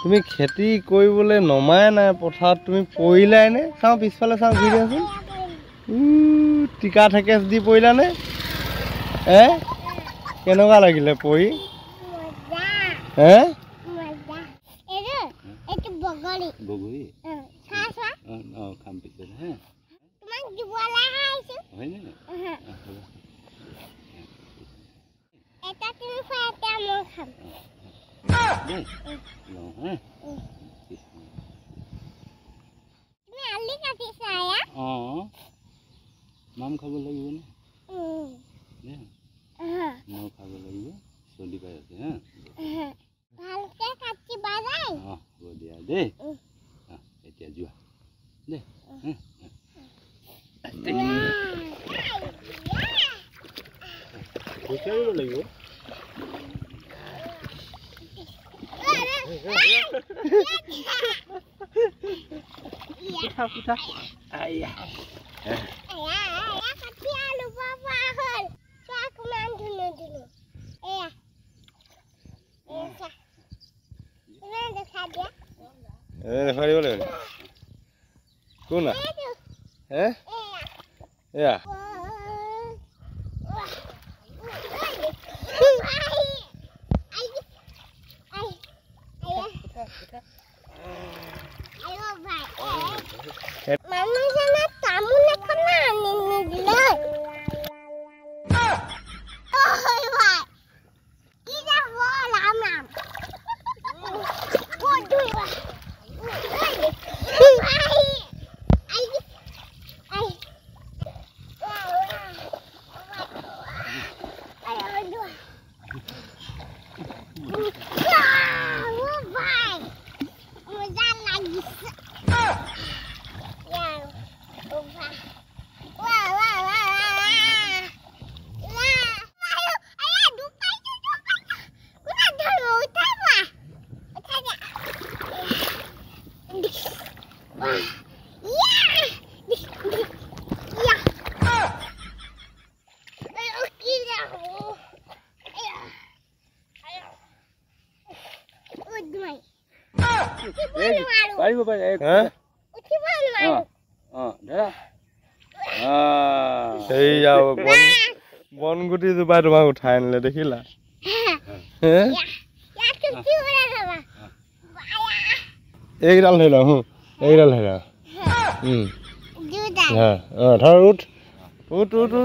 তুমি খেতি কৰিবলৈ নমাই নাই পথাৰত তুমি পৰিলাই নে চাওঁ পিছফালে চাওঁ ঘূৰি আছোন টিকা ঠেকেচ দি পৰিলা নে কেনেকুৱা লাগিলে পৰি মাম খাব লাগিব নে মাম খাব লাগিব চলি পাই আছে ভালকে কাটিবা দেই হ'ব দিয়া দেই এতিয়া যোৱা দেই বিচাৰিব লাগিব Puta. Ay. Kati alu papa hal. So aku main dulu. Esa. Ini dekha dia. Dekha boleh. Kuna? Ya. Mama sana tamu nak kena ni dulu. Oh, wah. Tidak boleh mam. Bodoh wah. Baik bapak. Iya, bon guti itu baru mau utain le dekila. Ek dal hela, ek dal hela. Thar ut. Ut. Ut.